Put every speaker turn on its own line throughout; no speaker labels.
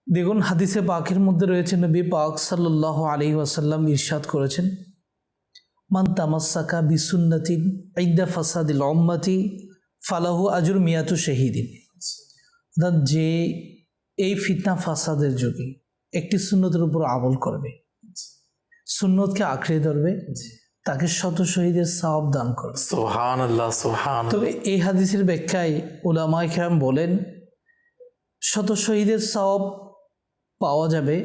দেখুন হাদিসে পাকের মধ্যে রয়েছে নবী পাক সাল্লাল্লাহু আলাইহি ওয়াসাল্লাম ইরশাদ করেছেন, মান তামাসসাকা বিসুন্নতিন ইনদা ফাসাদিল উম্মতি ফালাহু আজরু মিয়াতু শাহীদিন। যে এই ফিতনা ফাসাদের যুগে একটি সুন্নতের উপর আমল করবে, সুন্নতকে আঁকড়ে ধরবে, তাকে শত শহীদের সওয়াব দান করবে।
সুবহানাল্লাহ, সুবহানাল্লাহ।
তবে এই হাদিসের ব্যাখ্যায় উলামায়ে কেরাম বলেন, শত শহীদের সওয়াব পাওয়া যাবে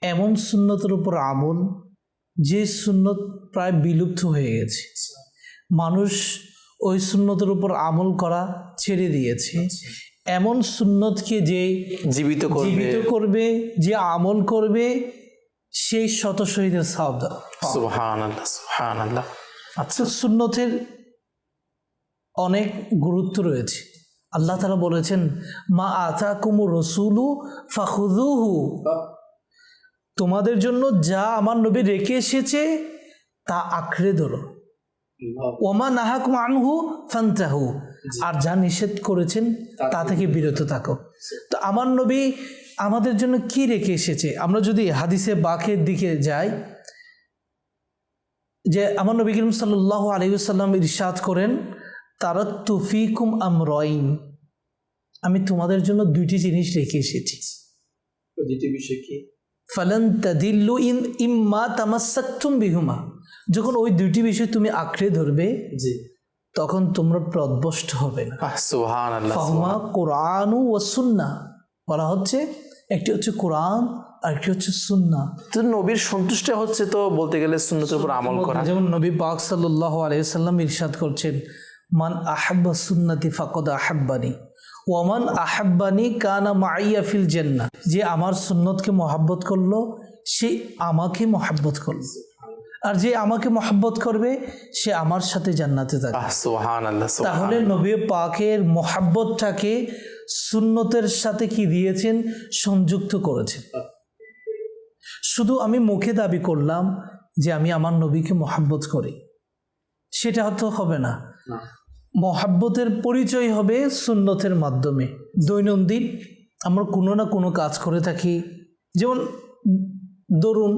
এমন সুন্নতের উপর আমল যে সুন্নত প্রায় বিলুপ্ত হয়ে গেছে, মানুষ ওই সুন্নতের উপর আমল করা ছেড়ে দিয়েছে। এমন সুন্নতকে যে
জীবিত
করবে, যে আমল করবে, সেই শত শহীদের সওয়াব দান।
সুবহানাল্লাহ, সুবহানাল্লাহ।
আচ্ছা, সুন্নতের অনেক গুরুত্ব রয়েছে। আল্লাহ তাআলা বলেছেন, মা আতাকুমুর রাসূলু ফাখুযুহু, তোমাদের জন্য যা আমার নবী রেখে এসেছে তা আঁকড়ে ধরো। ওমা নাহাকুম আনহু ফান্তাহু, আর যা নিষেধ করেছেন তা থেকে বিরত থাকো। তো আমার নবী আমাদের জন্য কি রেখে এসেছে? আমরা যদি হাদিসে বাকের দিকে যাই, যে আমার নবী করিম সাল্লাল্লাহু আলাইহি ওয়াসাল্লাম ইরশাদ করেন, তারাকতু ফীকুম আমরাইন, আমি তোমাদের জন্য দুইটি জিনিস রেখে এসেছি।
দুটি বিষয় কি?
ফালান তাদিল্লু ইন ইম্মা তামাসসাকতুম বিহুমা, যখন ওই দুইটি বিষয় তুমি আঁকড়ে ধরবে, তখন তোমরা পথভ্রষ্ট হবে না।
সুবহানাল্লাহ।
ফাহুমা কুরআনু ওয়াস সুন্নাহ, বলা হচ্ছে একটি হচ্ছে কোরআন আর একটি হচ্ছে সুন্নাহ।
তো নবীর সন্তুষ্ট হচ্ছে তো বলতে গেলে সুন্নতের উপর আমল করা।
যেমন নবী পাক সাল্লাল্লাহু আলাইহি ওয়াসাল্লাম ইরশাদ করছেন, মান আহাব্বা সুন্নতি ফাকাদ আহাব্বানি ওয়া মান আহাব্বানি কানা মাইয়া ফিল জান্নাহ, যে আমার সুন্নতকে মহব্বত করলো সে আমাকে মহব্বত করলো, আর যে আমাকে মহব্বত করবে সে আমার সাথে জান্নাতে থাকবে।
সুবহানাল্লাহ।
তাহলে নবী পাকের মহব্বতটাকে সুন্নতের সাথে কি দিয়েছেন? সংযুক্ত করেছেন। শুধু আমি মুখে দাবি করলাম যে আমি আমার নবীকে মহব্বত করি, সেটা হয়তো হবে না। মহব্বতের পরিচয় হবে সুন্নতের মাধ্যমে। দৈনন্দিন আমরা কোনো না কোনো কাজ করে থাকি, যেমন ধরুন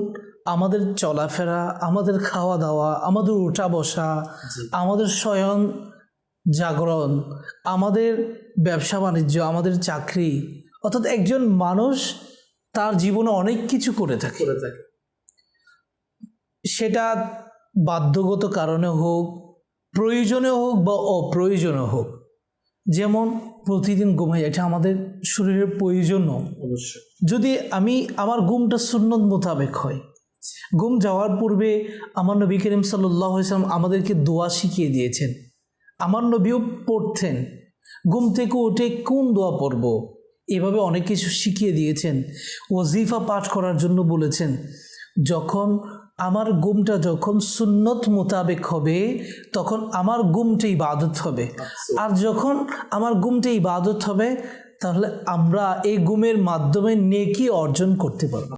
আমাদের চলাফেরা, আমাদের খাওয়া দাওয়া, আমাদের উঠা বসা, আমাদের শয়ন জাগরণ, আমাদের ব্যবসা বাণিজ্য, আমাদের চাকরি, অর্থাৎ একজন মানুষ তার জীবনে অনেক কিছু করে থাকে। সেটা বাধ্যগত কারণে হোক, প্রয়োজনে হোক বা অপ্রয়োজনে হোক। যেমন প্রতিদিন ঘুমাই, এটা আমাদের শরীরের প্রয়োজন। অবশ্যই যদি আমার ঘুমটা সুন্নত মোতাবেক হয়, ঘুম যাওয়ার পূর্বে আমার নবী করিম সাল্লাল্লাহু আলাইহি ওয়াসাল্লাম আমাদেরকে দোয়া শিখিয়ে দিয়েছেন। আমার নবীও পড়তেন, ঘুম থেকে উঠে কোন দোয়া পড়ব, এভাবে অনেক কিছু শিখিয়ে দিয়েছেন। ওয়াজিফা পাঠ করার জন্য বলেছেন। যখন আমার ঘুমটা যখন সুন্নত মোতাবেক হবে, তখন আমার ঘুমটা ইবাদত হবে। আর যখন আমার ঘুমটা ইবাদত হবে, তাহলে আমরা এই ঘুমের মাধ্যমে নেকি অর্জন করতে পারব।